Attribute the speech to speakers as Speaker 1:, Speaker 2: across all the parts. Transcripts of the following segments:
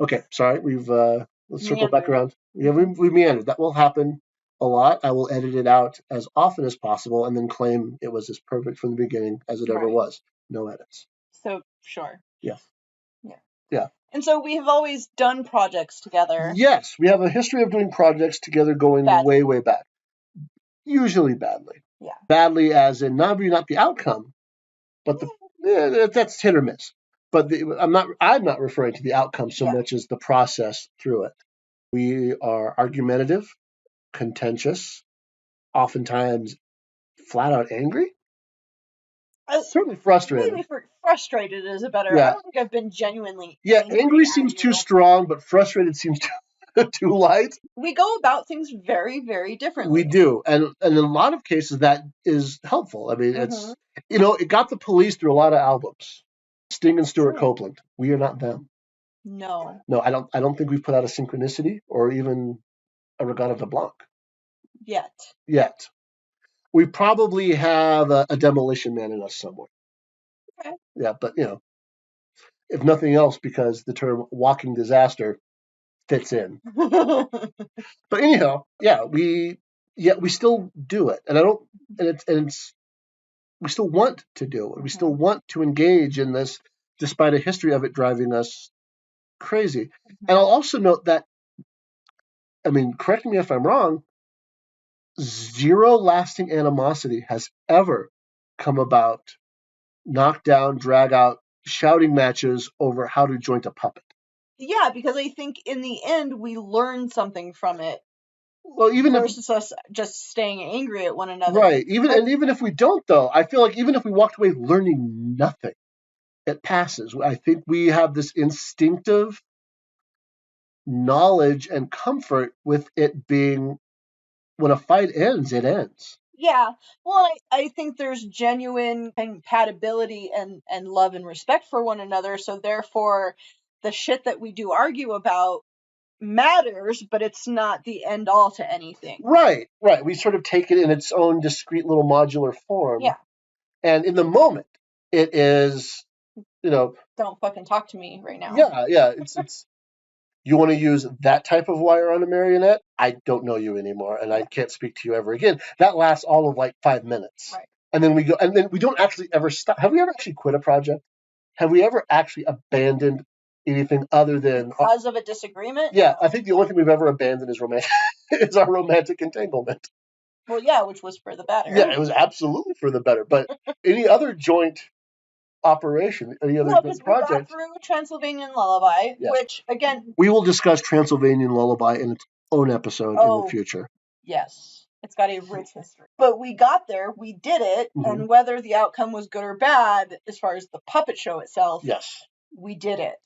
Speaker 1: Okay, sorry, let's circle back around. Yeah, we meandered. That will happen a lot. I will edit it out as often as possible and then claim it was as perfect from the beginning as it ever was. No edits.
Speaker 2: So, sure.
Speaker 1: Yes.
Speaker 2: Yeah.
Speaker 1: Yeah.
Speaker 2: And so we have always done projects together.
Speaker 1: Yes, we have a history of doing projects together going way, way back. Usually badly.
Speaker 2: Yeah.
Speaker 1: Badly as in not the outcome, but that's hit or miss. But I'm not referring to the outcome so much as the process through it. We are argumentative, contentious, oftentimes flat out angry. Certainly frustrated.
Speaker 2: Maybe frustrated is a better. I don't think I've been genuinely.
Speaker 1: Yeah, angry seems too strong, but frustrated seems too light.
Speaker 2: We go about things very, very differently.
Speaker 1: We do, and in a lot of cases that is helpful. I mean, it's it got the Police through a lot of albums. Sting and Stuart Copeland. We are not them.
Speaker 2: No.
Speaker 1: No, I don't think we've put out a Synchronicity or even a Regatta de Blanc. Yet. We probably have a Demolition Man in us somewhere.
Speaker 2: Okay.
Speaker 1: Yeah, but if nothing else, because the term walking disaster fits in. But anyhow, we still do it, and we still want to do it. We still want to engage in this, despite a history of it driving us crazy. And I'll also note that, I mean, correct me if I'm wrong, zero lasting animosity has ever come about, knockdown, drag out, shouting matches over how to joint a puppet.
Speaker 2: Yeah, because I think in the end we learn something from it.
Speaker 1: Well, even
Speaker 2: versus us just staying angry at one another.
Speaker 1: Right. Even if we don't, though, I feel like even if we walked away learning nothing, it passes. I think we have this instinctive knowledge and comfort with it being, when a fight ends, it ends.
Speaker 2: Yeah. Well, I think there's genuine compatibility and love and respect for one another. So therefore, the shit that we do argue about matters, but it's not the end all to anything.
Speaker 1: Right. We sort of take it in its own discrete little modular form.
Speaker 2: Yeah.
Speaker 1: And in the moment, it is,
Speaker 2: don't fucking talk to me right now.
Speaker 1: Yeah. It's you want to use that type of wire on a marionette? I don't know you anymore, and I can't speak to you ever again. That lasts all of like 5 minutes.
Speaker 2: Right.
Speaker 1: And then we don't actually ever stop. Have we ever actually quit a project? Have we ever actually abandoned anything other than
Speaker 2: because of a disagreement?
Speaker 1: Yeah, I think the only thing we've ever abandoned is our romantic entanglement.
Speaker 2: Well, yeah, which was for the better.
Speaker 1: Yeah, it was absolutely for the better. But any other joint operation, any other project.
Speaker 2: We got through Transylvanian Lullaby, which again
Speaker 1: we will discuss Transylvanian Lullaby in its own episode in the future.
Speaker 2: Yes. It's got a rich history. But we got there, we did it, and whether the outcome was good or bad, as far as the puppet show itself, we did it.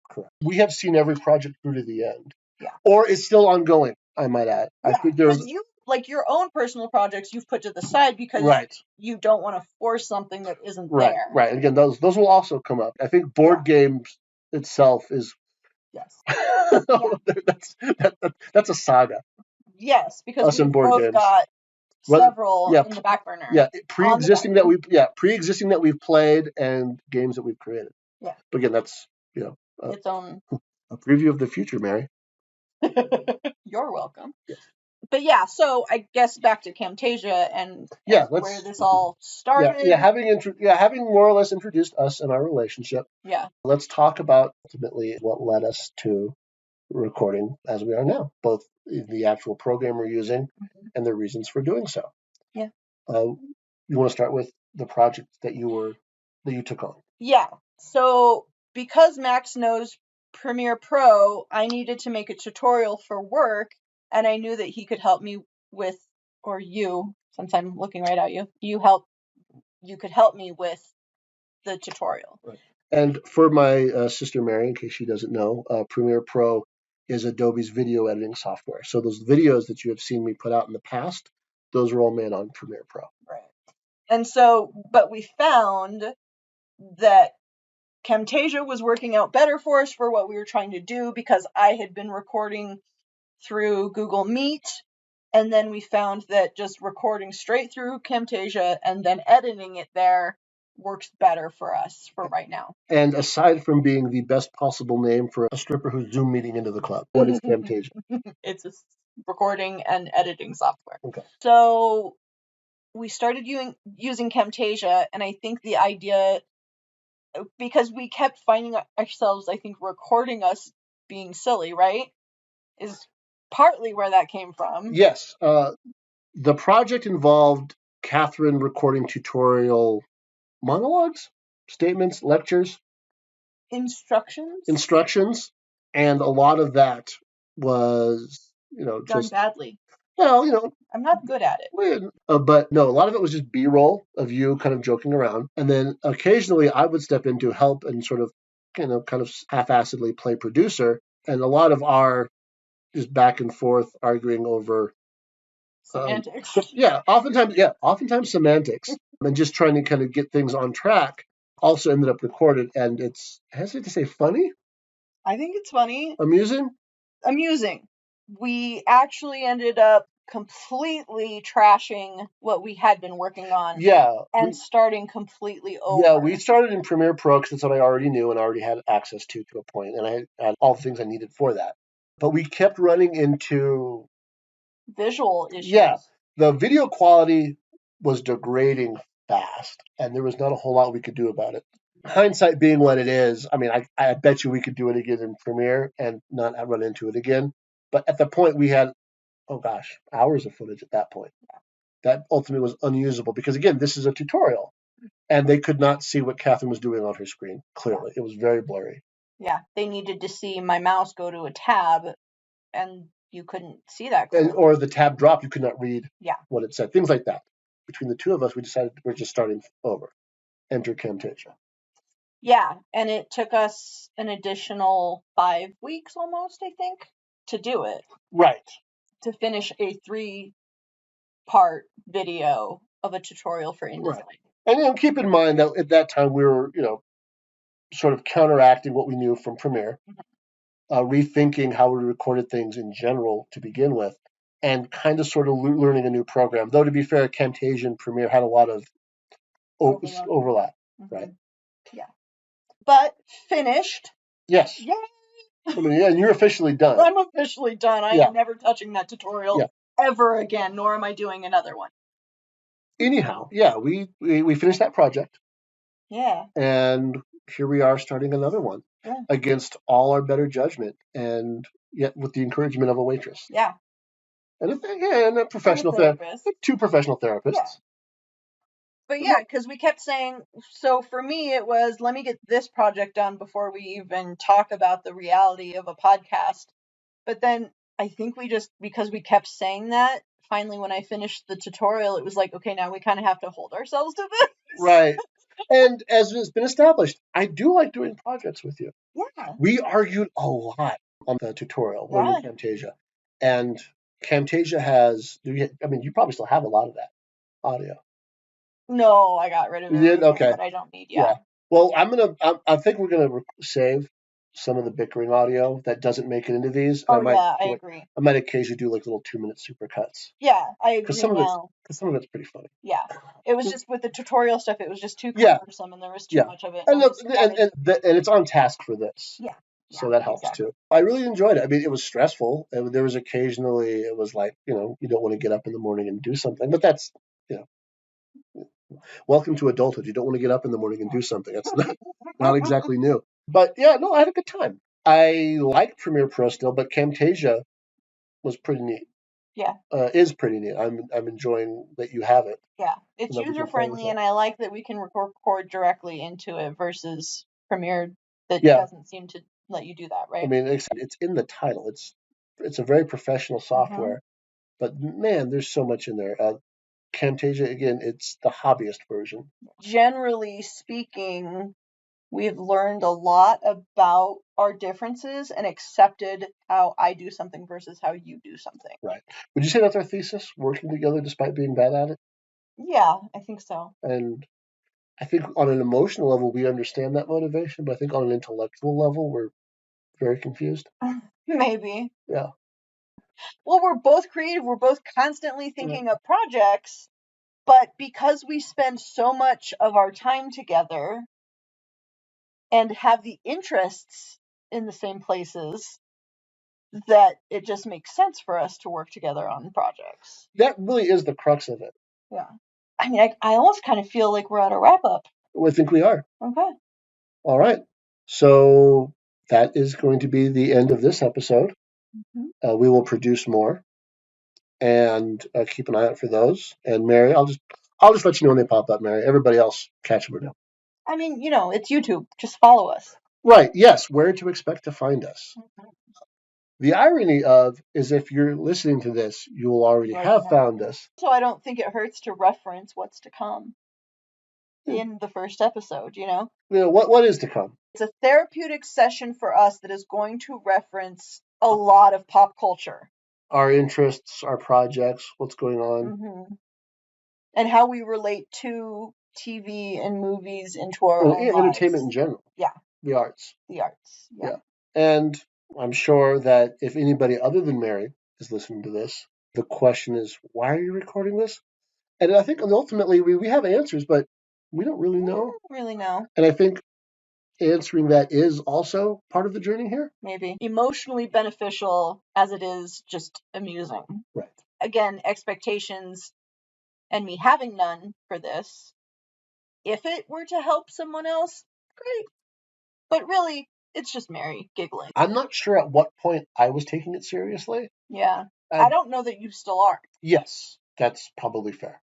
Speaker 1: Correct. We have seen every project through to the end.
Speaker 2: Yeah.
Speaker 1: Or it's still ongoing, I might add.
Speaker 2: Yeah, I think there's like your own personal projects you've put to the side because you don't want to force something that isn't there.
Speaker 1: Right. Again, those will also come up. I think board games itself is that's a saga.
Speaker 2: Yes, because we've both got several in the back burner.
Speaker 1: Yeah, pre-existing that we've played and games that we've created.
Speaker 2: Yeah.
Speaker 1: But again, that's
Speaker 2: its own
Speaker 1: a preview of the future, Mary.
Speaker 2: You're welcome.
Speaker 1: Yes.
Speaker 2: But yeah, so I guess back to Camtasia and where this all started.
Speaker 1: Having more or less introduced us and our relationship.
Speaker 2: Yeah.
Speaker 1: Let's talk about ultimately what led us to recording as we are now, both the actual program we're using and the reasons for doing so.
Speaker 2: Yeah.
Speaker 1: You want to start with the project that you took on?
Speaker 2: Yeah. So because Max knows Premiere Pro, I needed to make a tutorial for work, and I knew that he could help me with, or you, since I'm looking right at you, you could help me with the tutorial.
Speaker 1: Right. And for my sister Mary, in case she doesn't know, Premiere Pro is Adobe's video editing software. So those videos that you have seen me put out in the past, those were all made on Premiere Pro.
Speaker 2: Right. And so, but we found that Camtasia was working out better for us for what we were trying to do because I had been recording through Google Meet, and then we found that just recording straight through Camtasia and then editing it there works better for us for right now.
Speaker 1: And aside from being the best possible name for a stripper who's Zoom meeting into the club, what is Camtasia?
Speaker 2: It's a recording and editing software.
Speaker 1: Okay.
Speaker 2: So we started using Camtasia, and I think the idea, because we kept finding ourselves, I think, recording us being silly, right? Is partly where that came from.
Speaker 1: Yes. The project involved Catherine recording tutorial monologues, statements, lectures, instructions, and a lot of that was,
Speaker 2: done
Speaker 1: just
Speaker 2: badly.
Speaker 1: Well,
Speaker 2: I'm not good at it.
Speaker 1: But no, a lot of it was just B-roll of you kind of joking around, and then occasionally I would step in to help and sort of, kind of half-assedly play producer, and a lot of our just back and forth arguing over
Speaker 2: semantics.
Speaker 1: Oftentimes semantics, and just trying to kind of get things on track. Also ended up recorded, and it's, I hesitate to say funny.
Speaker 2: I think it's funny.
Speaker 1: Amusing.
Speaker 2: We actually ended up completely trashing what we had been working on.
Speaker 1: Yeah.
Speaker 2: And starting completely over.
Speaker 1: Yeah, we started in Premiere Pro because that's what I already knew and already had access to a point, and I had all the things I needed for that. But we kept running into
Speaker 2: visual issues.
Speaker 1: Yeah, the video quality was degrading fast, and there was not a whole lot we could do about it. Hindsight being what it is, I mean, I bet you we could do it again in Premiere and not run into it again. But at the point we had, hours of footage at that point. That ultimately was unusable because, again, this is a tutorial, and they could not see what Catherine was doing on her screen. Clearly, it was very blurry.
Speaker 2: Yeah, they needed to see my mouse go to a tab, and you couldn't see that clearly.
Speaker 1: Or the tab drop, you could not read what it said. Things like that. Between the two of us, we decided we're just starting over. Enter Camtasia.
Speaker 2: Yeah, and it took us an additional 5 weeks almost, I think, to do it.
Speaker 1: Right.
Speaker 2: To finish a 3-part video of a tutorial for InDesign.
Speaker 1: Right. And keep in mind that at that time we were, sort of counteracting what we knew from Premiere, rethinking how we recorded things in general to begin with, and kind of sort of learning a new program. Though, to be fair, Camtasia and Premiere had a lot of overlap. Right?
Speaker 2: Yeah. But finished.
Speaker 1: Yes.
Speaker 2: Yay!
Speaker 1: I mean, and you're officially done.
Speaker 2: I'm officially done. I am never touching that tutorial ever again, nor am I doing another one.
Speaker 1: Anyhow, we finished that project.
Speaker 2: Yeah.
Speaker 1: And here we are starting another one against all our better judgment, and yet with the encouragement of a waitress.
Speaker 2: Yeah.
Speaker 1: And a professional therapist. 2 professional therapists.
Speaker 2: Yeah. But because we kept saying, so for me it was, let me get this project done before we even talk about the reality of a podcast. But then I think because we kept saying that, finally when I finished the tutorial, it was like, okay, now we kind of have to hold ourselves to this.
Speaker 1: Right. And as has been established, I do like doing projects with you.
Speaker 2: Yeah.
Speaker 1: We argued a lot on the tutorial learning Camtasia. And Camtasia has, you probably still have a lot of that audio.
Speaker 2: No, I got rid of it.
Speaker 1: You did? Okay.
Speaker 2: But I don't need,
Speaker 1: Well, I think we're going to save some of the bickering audio that doesn't make it into these.
Speaker 2: I agree.
Speaker 1: I might occasionally do like little 2-minute supercuts.
Speaker 2: Yeah, I agree.
Speaker 1: Because some of it's pretty funny.
Speaker 2: Yeah, it was just with the tutorial stuff. It was just too cumbersome, and there was too much of it.
Speaker 1: And it's on task for this.
Speaker 2: Yeah.
Speaker 1: So that helps too. I really enjoyed it. I mean, it was stressful. There was occasionally, it was like, you don't want to get up in the morning and do something, but that's, welcome to adulthood. You don't want to get up in the morning and do something. That's not exactly new. But I had a good time. I like Premiere Pro still, but Camtasia was pretty neat.
Speaker 2: Yeah.
Speaker 1: Is pretty neat. I'm enjoying that you have it.
Speaker 2: Yeah. It's user friendly, and I like that we can record directly into it versus Premiere that doesn't seem to let you do that, right?
Speaker 1: I mean, it's in the title. It's a very professional software, but man, there's so much in there. Camtasia, again, it's the hobbyist version.
Speaker 2: Generally speaking, we've learned a lot about our differences and accepted how I do something versus how you do something.
Speaker 1: Right. Would you say that's our thesis, working together despite being bad at it?
Speaker 2: Yeah, I think so.
Speaker 1: And I think on an emotional level, we understand that motivation, but I think on an intellectual level, we're very confused.
Speaker 2: Maybe.
Speaker 1: Yeah.
Speaker 2: Well, we're both creative. We're both constantly thinking of projects. But because we spend so much of our time together and have the interests in the same places, that it just makes sense for us to work together on projects.
Speaker 1: That really is the crux of it.
Speaker 2: Yeah. I mean, I almost kind of feel like we're at a wrap-up.
Speaker 1: I think we are.
Speaker 2: Okay.
Speaker 1: All right. So that is going to be the end of this episode.
Speaker 2: Mm-hmm.
Speaker 1: We will produce more and keep an eye out for those. And Mary, I'll just let you know when they pop up, Mary. Everybody else, catch them or no.
Speaker 2: I mean, it's YouTube. Just follow us.
Speaker 1: Right. Yes. Where to expect to find us. Mm-hmm. The irony is if you're listening to this, you will already have found us.
Speaker 2: So I don't think it hurts to reference what's to come in the first episode,
Speaker 1: What is to come?
Speaker 2: It's a therapeutic session for us that is going to reference a lot of pop culture.
Speaker 1: Our interests, our projects, what's going on.
Speaker 2: Mm-hmm. And how we relate to TV and movies into our own
Speaker 1: entertainment
Speaker 2: lives.
Speaker 1: In general.
Speaker 2: Yeah.
Speaker 1: The arts.
Speaker 2: Yeah.
Speaker 1: And I'm sure that if anybody other than Mary is listening to this, the question is, why are you recording this? And I think ultimately we have answers, but we don't really know. And I think answering that is also part of the journey here.
Speaker 2: Maybe. Emotionally beneficial as it is just amusing.
Speaker 1: Right.
Speaker 2: Again, expectations and me having none for this. If it were to help someone else, great. But really, it's just Mary giggling.
Speaker 1: I'm not sure at what point I was taking it seriously.
Speaker 2: Yeah. I don't know that you still are.
Speaker 1: Yes, that's probably fair.